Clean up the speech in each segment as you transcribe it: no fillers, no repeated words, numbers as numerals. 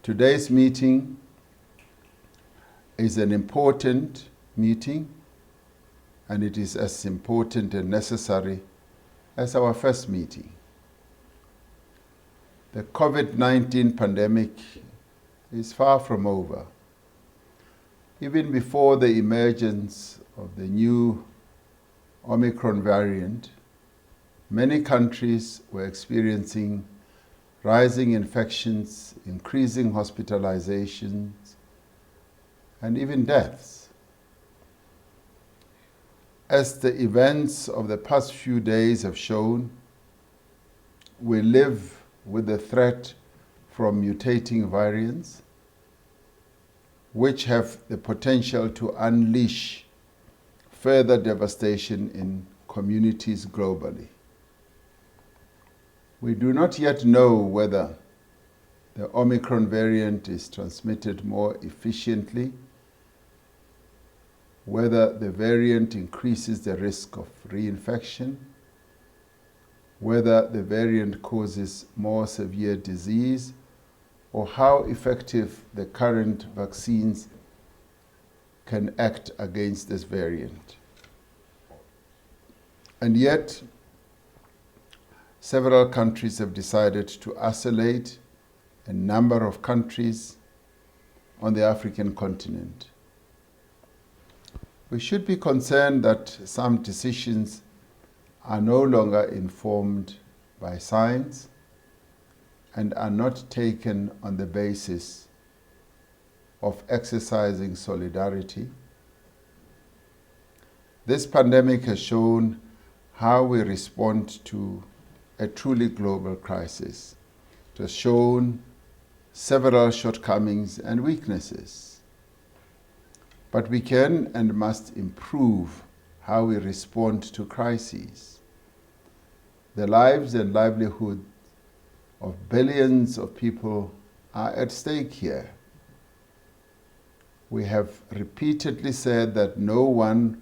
Today's meeting is an important meeting, and it is as important and necessary as our first meeting. The COVID-19 pandemic is far from over. Even before the emergence of the new Omicron variant, many countries were experiencing rising infections, increasing hospitalizations, and even deaths. As the events of the past few days have shown, we live with the threat from mutating variants, which have the potential to unleash further devastation in communities globally. We do not yet know whether the Omicron variant is transmitted more efficiently, whether the variant increases the risk of reinfection, whether the variant causes more severe disease, or how effective the current vaccines can act against this variant. And yet, several countries have decided to isolate a number of countries on the African continent. We should be concerned that some decisions are no longer informed by science and are not taken on the basis of exercising solidarity. This pandemic has shown how we respond to a truly global crisis. It has shown several shortcomings and weaknesses. But we can and must improve how we respond to crises. The lives and livelihood of billions of people are at stake here. We have repeatedly said that no one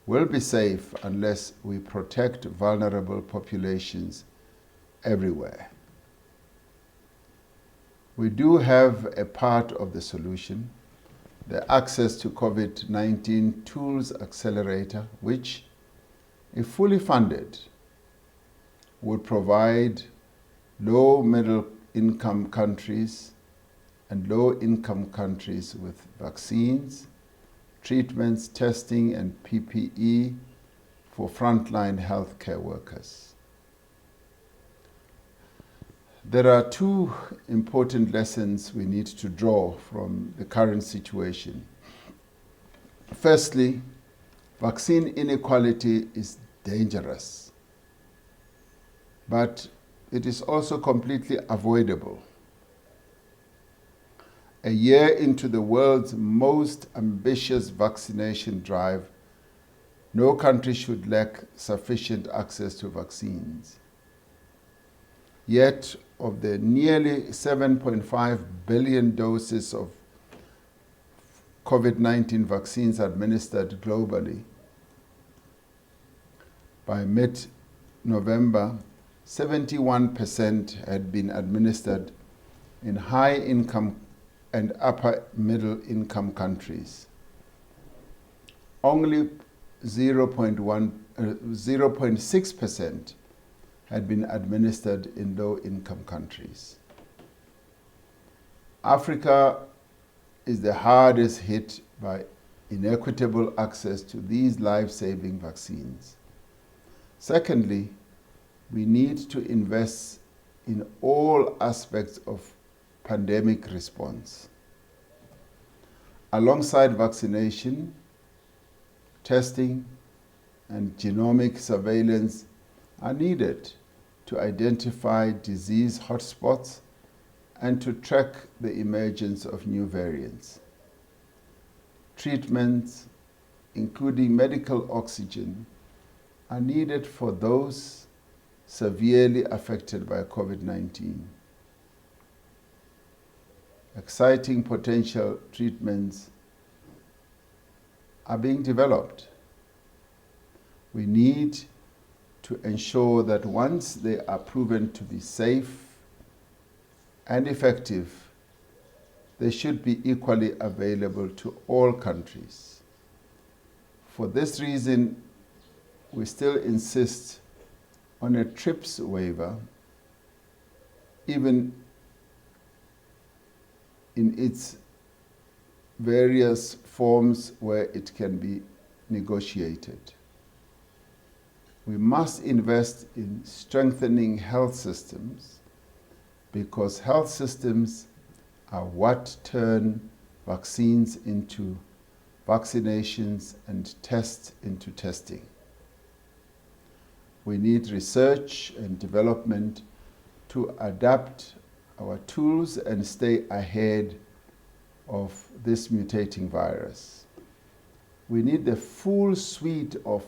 will be safe unless we protect vulnerable populations everywhere. We do have a part of the solution, the Access to COVID-19 Tools Accelerator, which, if fully funded, would provide low-middle-income countries and low-income countries with vaccines, treatments, testing, and PPE for frontline healthcare workers. There are two important lessons we need to draw from the current situation. Firstly, vaccine inequality is dangerous, but it is also completely avoidable. A year into the world's most ambitious vaccination drive, no country should lack sufficient access to vaccines. Yet, of the nearly 7.5 billion doses of COVID-19 vaccines administered globally, by mid-November, 71% had been administered in high-income and upper middle-income countries. Only 0.6% had been administered in low-income countries. Africa is the hardest hit by inequitable access to these life-saving vaccines. Secondly, we need to invest in all aspects of pandemic response. Alongside vaccination, testing, and genomic surveillance are needed to identify disease hotspots and to track the emergence of new variants. Treatments, including medical oxygen, are needed for those severely affected by COVID-19. Exciting potential treatments are being developed. We need to ensure that once they are proven to be safe and effective, they should be equally available to all countries. For this reason, we still insist on a TRIPS waiver, even in its various forms where it can be negotiated. We must invest in strengthening health systems, because health systems are what turn vaccines into vaccinations and tests into testing. We need research and development to adapt our tools and stay ahead of this mutating virus. We need the full suite of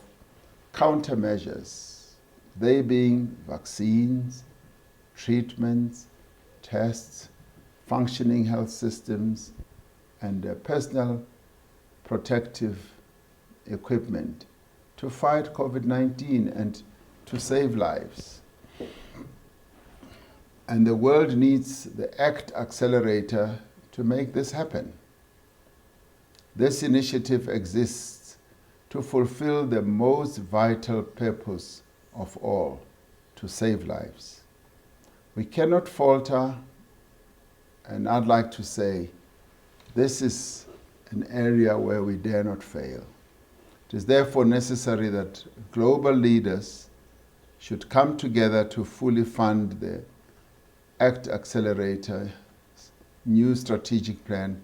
countermeasures, they being vaccines, treatments, tests, functioning health systems, and personal protective equipment to fight COVID-19 and to save lives. And the world needs the ACT-Accelerator to make this happen. This initiative exists to fulfill the most vital purpose of all, to save lives. We cannot falter, and I'd like to say, this is an area where we dare not fail. It is therefore necessary that global leaders should come together to fully fund the ACT-Accelerator's new strategic plan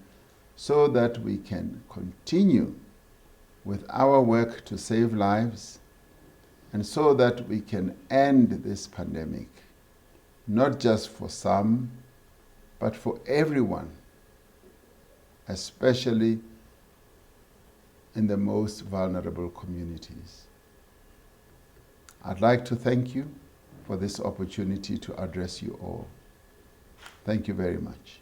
so that we can continue with our work to save lives and so that we can end this pandemic, not just for some, but for everyone, especially in the most vulnerable communities. I'd like to thank you for this opportunity to address you all. Thank you very much.